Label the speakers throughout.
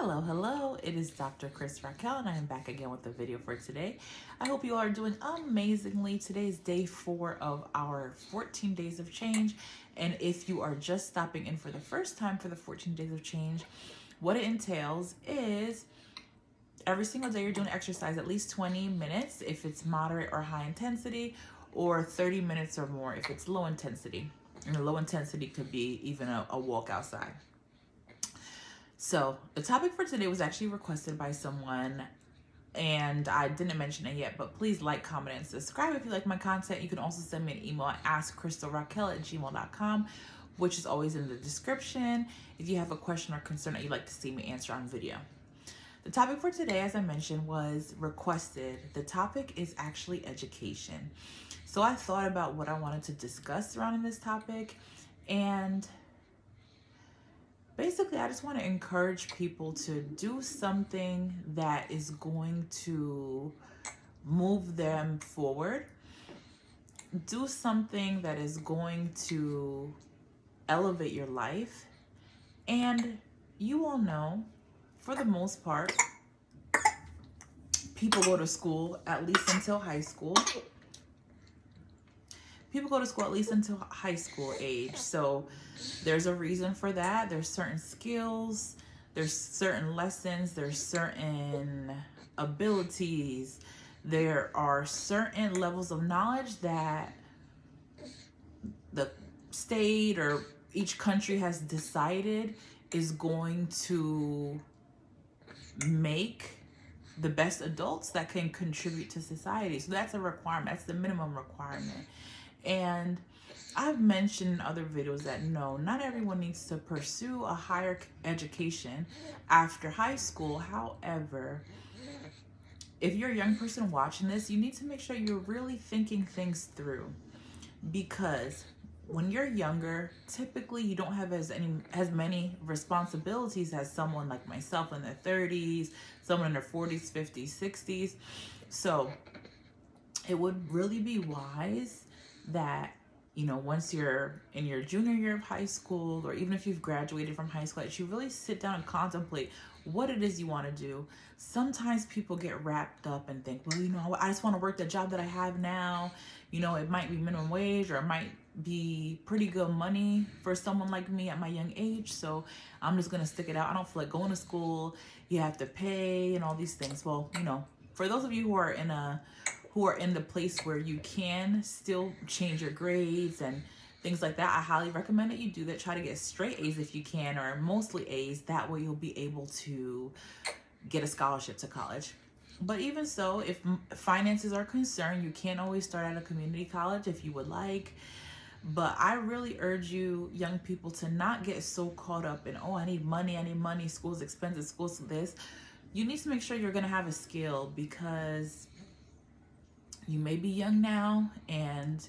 Speaker 1: Hello, it is Dr. Askkrystalracquel and I am back again with the video for today. I hope you all are doing amazingly. Today is day 4 of our 14 days of change, and if you are just stopping in for the first time for the 14 days of change, what it entails is every single day you're doing exercise at least 20 minutes if it's moderate or high intensity, or 30 minutes or more if it's low intensity. And the low intensity could be even a walk outside. So the topic for today was actually requested by someone, and I didn't mention it yet, but please like, comment, and subscribe if you like my content. You can also send me an email at askkrystalracquel@gmail.com, which is always in the description, if you have a question or concern that you'd like to see me answer on video. The topic for today, as I mentioned, was requested. The topic is actually education. So I thought about what I wanted to discuss surrounding this topic, and basically, I just want to encourage people to do something that is going to move them forward. Do something that is going to elevate your life. And you all know, for the most part, people go to school at least until high school. People go to school at least until high school age. So there's a reason for that. There's certain skills, there's certain lessons, there's certain abilities. There are certain levels of knowledge that the state or each country has decided is going to make the best adults that can contribute to society. So that's a requirement. That's the minimum requirement. And I've mentioned in other videos that no, not everyone needs to pursue a higher education after high school. However, if you're a young person watching this, you need to make sure you're really thinking things through, because when you're younger, typically you don't have as many responsibilities as someone like myself in their 30s, someone in their 40s, 50s, 60s. So it would really be wise that, you know, once you're in your junior year of high school, or even if you've graduated from high school, that you really sit down and contemplate what it is you want to do. Sometimes people get wrapped up and think, well, you know, I just want to work the job that I have now. You know, it might be minimum wage, or it might be pretty good money for someone like me at my young age, so I'm just going to stick it out. I don't feel like going to school. You have to pay and all these things. Well, you know, for those of you who are in the place where you can still change your grades and things like that, I highly recommend that you do that. Try to get straight A's if you can, or mostly A's. That way you'll be able to get a scholarship to college. But even so, if finances are concerned, you can always start at a community college if you would like. But I really urge you, young people, to not get so caught up in, oh, I need money, school's expensive, school's this. You need to make sure you're going to have a skill, because you may be young now and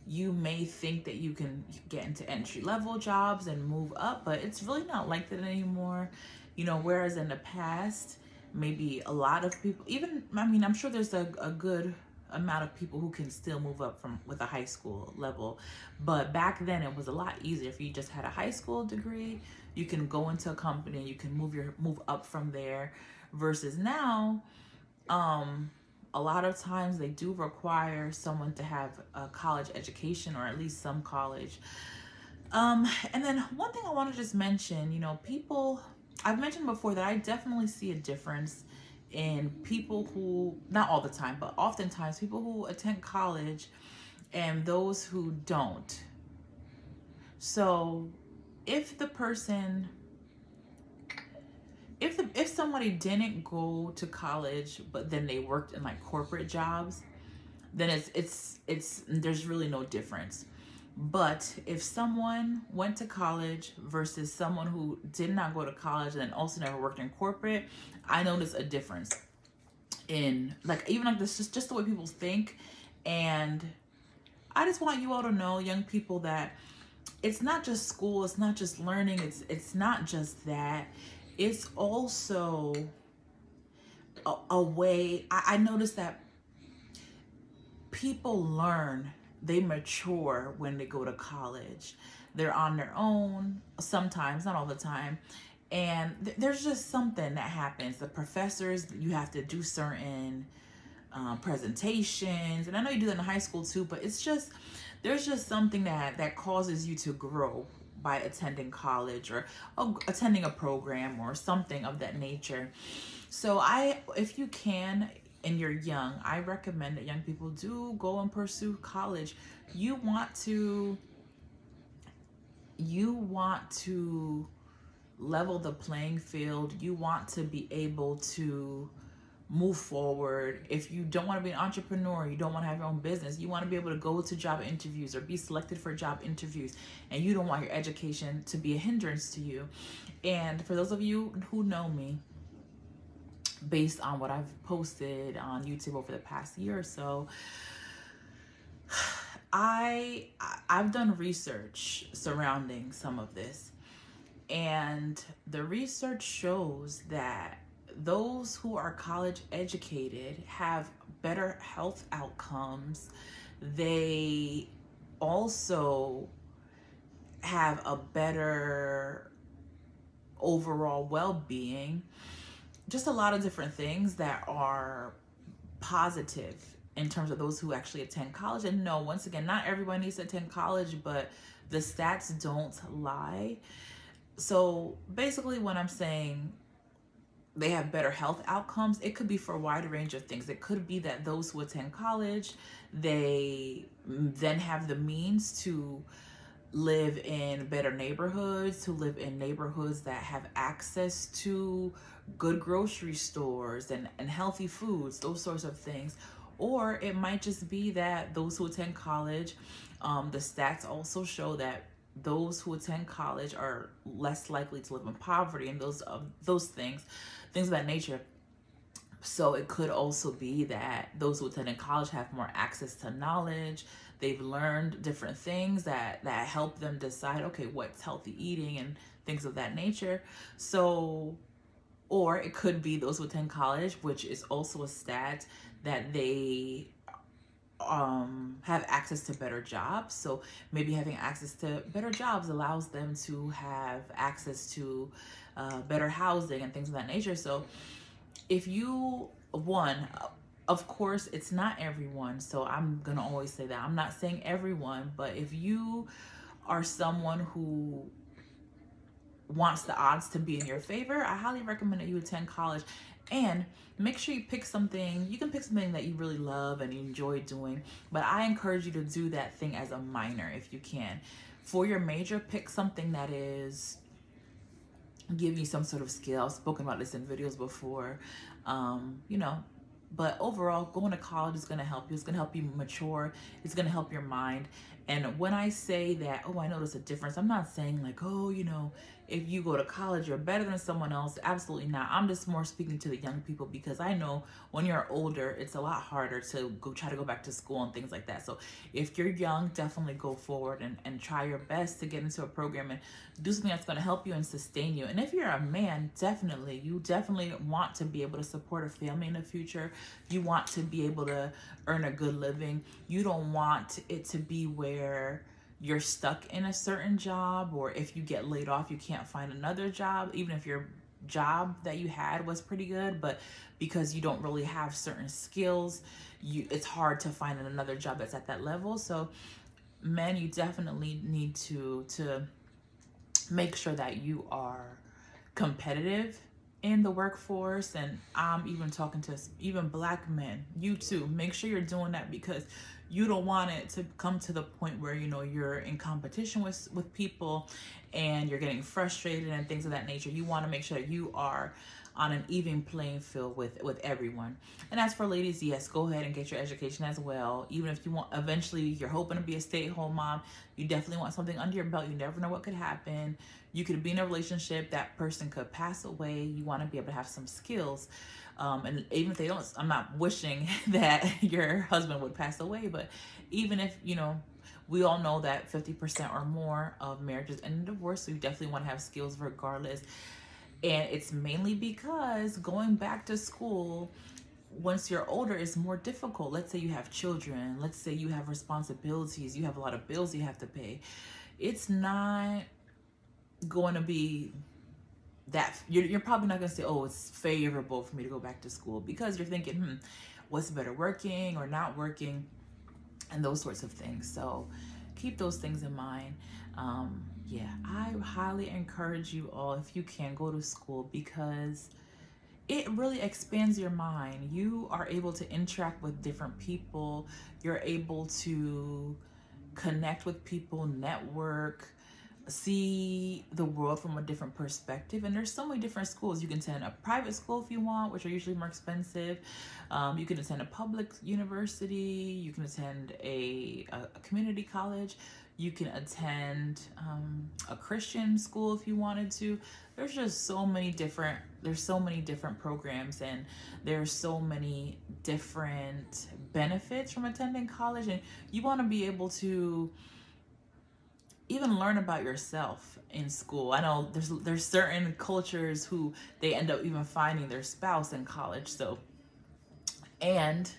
Speaker 1: you may think that you can get into entry-level jobs and move up, but it's really not like that anymore. You know, whereas in the past, maybe a lot of people, even, I mean, I'm sure there's a good amount of people who can still move up with a high school level, but back then it was a lot easier. If you just had a high school degree, you can go into a company and you can move up from there, versus now, a lot of times they do require someone to have a college education, or at least some college. And then one thing I want to just mention, you know, I've mentioned before that I definitely see a difference in people who, not all the time, but oftentimes people who attend college and those who don't. So if somebody didn't go to college but then they worked in like corporate jobs, then it's there's really no difference. But if someone went to college versus someone who did not go to college and then also never worked in corporate, I notice a difference in, like, even like this, just the way people think. And I just want you all to know, young people, that it's not just school, it's not just learning, it's not just that. It's also a way, I noticed that people learn, they mature when they go to college. They're on their own sometimes, not all the time, And there's just something that happens. The professors, you have to do certain presentations, and I know you do that in high school too, but it's just, there's just something that causes you to grow by attending college, or attending a program or something of that nature. So if you can, and you're young, I recommend that young people do go and pursue college. You want to, you want to level the playing field. You want to be able to move forward. If you don't want to be an entrepreneur, you don't want to have your own business, you want to be able to go to job interviews or be selected for job interviews, and you don't want your education to be a hindrance to you. And for those of you who know me, based on what I've posted on YouTube over the past year or so, I've done research surrounding some of this, and the research shows that those who are college educated have better health outcomes. They also have a better overall well-being. Just a lot of different things that are positive in terms of those who actually attend college. And no, once again, not everyone needs to attend college, but the stats don't lie. So basically, when I'm saying they have better health outcomes, it could be for a wide range of things. It could be that those who attend college, they then have the means to live in better neighborhoods, to live in neighborhoods that have access to good grocery stores and healthy foods, those sorts of things. Or it might just be that those who attend college, the stats also show that those who attend college are less likely to live in poverty, and those things of that nature. So it could also be that those who attend college have more access to knowledge. They've learned different things that help them decide, okay, what's healthy eating and things of that nature. So, or it could be those who attend college, which is also a stat, that they have access to better jobs. So maybe having access to better jobs allows them to have access to better housing and things of that nature. So if you, one, of course, it's not everyone, so I'm gonna always say that. I'm not saying everyone, but if you are someone who wants the odds to be in your favor, I highly recommend that you attend college. And make sure you pick something. You can pick something that you really love and you enjoy doing, but I encourage you to do that thing as a minor if you can. For your major, pick something that is give you some sort of skill. I've spoken about this in videos before, you know, but overall, going to college is going to help you. It's going to help you mature. It's going to help your mind. And when I say that, oh, I notice a difference, I'm not saying like, oh, you know, if you go to college, you're better than someone else. Absolutely not. I'm just more speaking to the young people, because I know when you're older, it's a lot harder to try to go back to school and things like that. So if you're young, definitely go forward and try your best to get into a program and do something that's going to help you and sustain you. And if you're a man, you definitely want to be able to support a family in the future. You want to be able to earn a good living. You don't want it to be where you're stuck in a certain job, or if you get laid off, you can't find another job, even if your job that you had was pretty good, but because you don't really have certain skills, it's hard to find another job that's at that level. So men, you definitely need to make sure that you are competitive in the workforce. And I'm even talking to even Black men, you too, make sure you're doing that, because you don't want it to come to the point where, you know, you're in competition with people and you're getting frustrated and things of that nature. You want to make sure that you are on an even playing field with everyone. And as for ladies, yes, go ahead and get your education as well. Even if you want, eventually you're hoping to be a stay-at-home mom, you definitely want something under your belt. You never know what could happen. You could be in a relationship, that person could pass away. You want to be able to have some skills. And even if they don't, I'm not wishing that your husband would pass away, but even if, you know, we all know that 50% or more of marriages end in divorce, so you definitely want to have skills regardless. And it's mainly because going back to school once you're older is more difficult. Let's say you have children, let's say you have responsibilities, you have a lot of bills you have to pay. It's not going to be that you're probably not going to say, oh, it's favorable for me to go back to school, because you're thinking, what's better, working or not working, and those sorts of things. So keep those things in mind. Yeah, I highly encourage you all, if you can, go to school, because it really expands your mind. You are able to interact with different people. You're able to connect with people, network, see the world from a different perspective. And there's so many different schools. You can attend a private school if you want, which are usually more expensive. You can attend a public university. You can attend a community college. You can attend a Christian school if you wanted to. There's just so many different, programs, and there's so many different benefits from attending college. And you want to be able to even learn about yourself in school. I know there's certain cultures who they end up even finding their spouse in college. So, and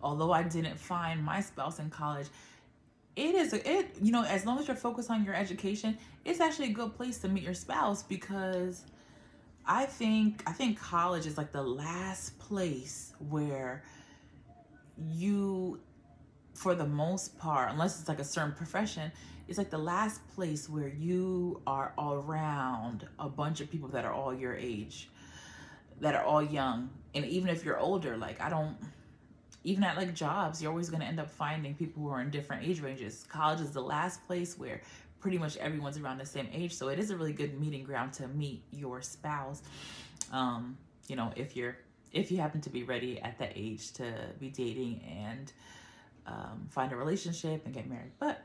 Speaker 1: although I didn't find my spouse in college, as long as you're focused on your education, it's actually a good place to meet your spouse, because I think college is like the last place where you, for the most part, unless it's like a certain profession, it's like the last place where you are around a bunch of people that are all your age, that are all young. And even if you're older, like even at like jobs, you're always going to end up finding people who are in different age ranges. College is the last place where pretty much everyone's around the same age. So it is a really good meeting ground to meet your spouse. If you happen to be ready at that age to be dating and find a relationship and get married. But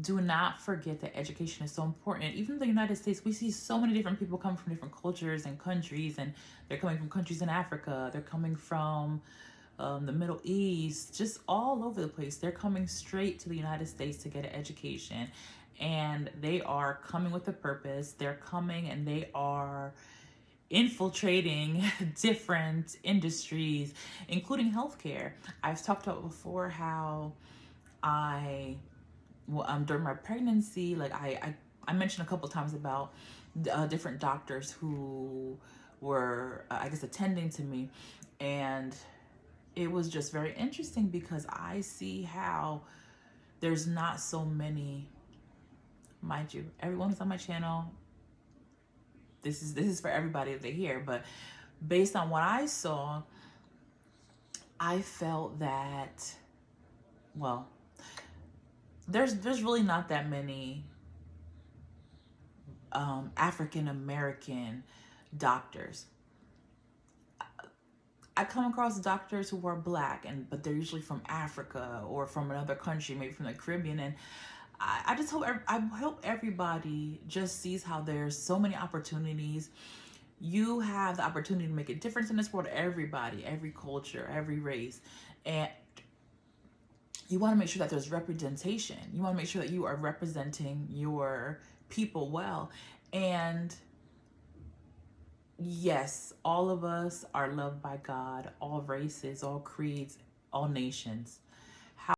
Speaker 1: do not forget that education is so important. Even in the United States, we see so many different people come from different cultures and countries, and they're coming from countries in Africa. They're coming from the Middle East, just all over the place. They're coming straight to the United States to get an education, and they are coming with a purpose. They're coming and they are infiltrating different industries, including healthcare. I've talked about before how during my pregnancy, like I mentioned a couple times about different doctors who were, I guess, attending to me. And it was just very interesting, because I see how there's not so many, mind you, everyone who's on my channel, this is for everybody if they hear, but based on what I saw, I felt that, well, there's really not that many African American doctors. I come across doctors who are Black, but they're usually from Africa or from another country, maybe from the Caribbean. And I just hope everybody just sees how there's so many opportunities. You have the opportunity to make a difference in this world. Everybody, every culture, every race, and you want to make sure that there's representation. You want to make sure that you are representing your people well. And yes, all of us are loved by God, all races, all creeds, all nations.